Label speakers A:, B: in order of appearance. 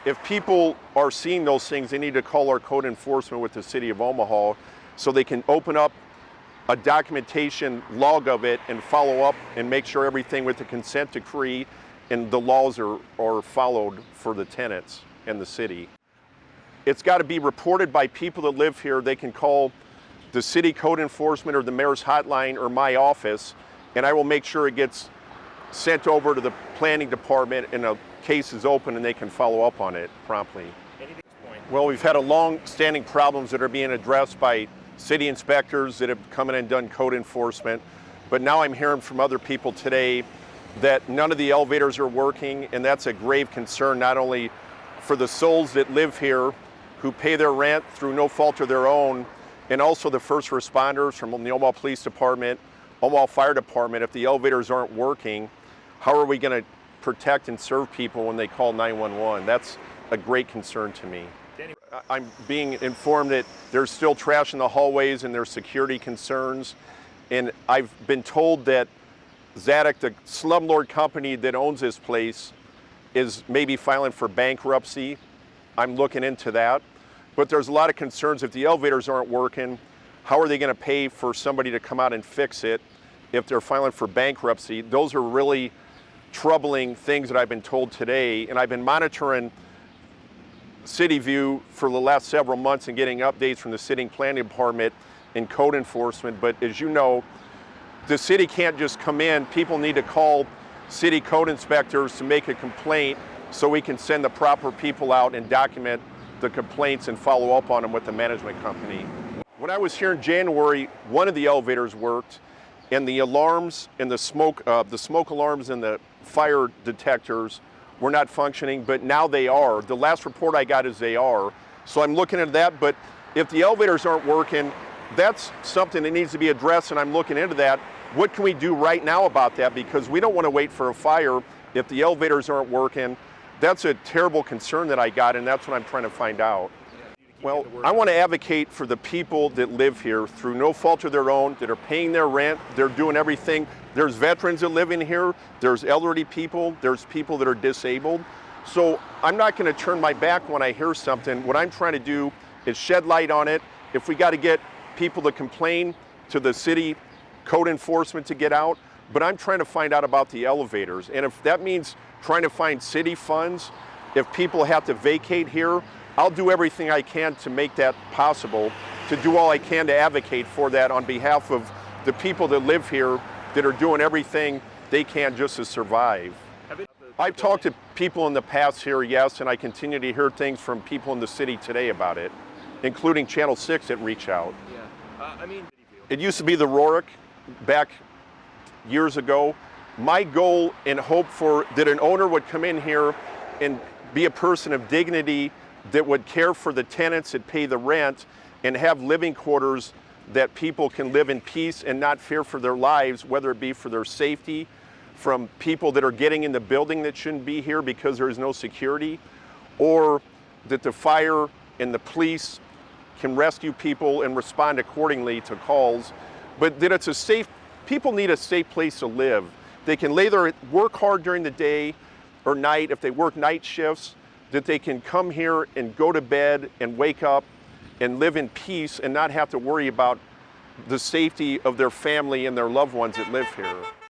A: if people are seeing those things, they need to call our code enforcement with the city of Omaha so they can open up a documentation log of it and follow up and make sure everything with the consent decree and the laws are followed for the tenants and the city. It's got to be reported by people that live here. They can call the city code enforcement or the mayor's hotline or my office, and I will make sure it gets sent over to the planning department and a case is open and they can follow up on it promptly. Well, we've had a long-standing problems that are being addressed by city inspectors that have come in and done code enforcement, but now I'm hearing from other people today that none of the elevators are working, and that's a grave concern not only for the souls that live here who pay their rent through no fault of their own, and also the first responders from the Omaha Police Department, Omaha Fire Department. If the elevators aren't working, how are we going to protect and serve people when they call 911? That's a great concern to me. I'm being informed that there's still trash in the hallways and there's security concerns. And I've been told that Zadok, the slumlord company that owns this place, is maybe filing for bankruptcy. I'm looking into that. But there's a lot of concerns. If the elevators aren't working, how are they going to pay for somebody to come out and fix it if they're filing for bankruptcy? Those are really troubling things that I've been told today. And I've been monitoring City View for the last several months and getting updates from the city planning department and code enforcement. But as you know, the city can't just come in. People need to call city code inspectors to make a complaint so we can send the proper people out and document the complaints and follow up on them with the management company. When I was here in January, one of the elevators worked, and the alarms and the smoke alarms and the fire detectors were not functioning, but now they are. The last report I got is they are. So I'm looking at that, but if the elevators aren't working, that's something that needs to be addressed, and I'm looking into that. What can we do right now about that? Because we don't want to wait for a fire if the elevators aren't working. That's a terrible concern that I got, and that's what I'm trying to find out. Well, I want to advocate for the people that live here through no fault of their own, that are paying their rent, they're doing everything. There's veterans that live in here, there's elderly people, there's people that are disabled. So I'm not going to turn my back when I hear something. What I'm trying to do is shed light on it. If we got to get people to complain to the city code enforcement to get out, but I'm trying to find out about the elevators. And if that means trying to find city funds, if people have to vacate here, I'll do everything I can to make that possible, to do all I can to advocate for that on behalf of the people that live here that are doing everything they can just to survive. I've talked to people in the past here, yes, and I continue to hear things from people in the city today about it, including Channel 6 that reach out. Yeah. It used to be the Rorick back years ago. My goal and hope for that an owner would come in here and be a person of dignity that would care for the tenants that pay the rent and have living quarters that people can live in peace and not fear for their lives, whether it be for their safety, from people that are getting in the building that shouldn't be here because there is no security, or that the fire and the police can rescue people and respond accordingly to calls, but that it's a safe, people need a safe place to live. They can work hard during the day or night, if they work night shifts, that they can come here and go to bed and wake up and live in peace and not have to worry about the safety of their family and their loved ones that live here.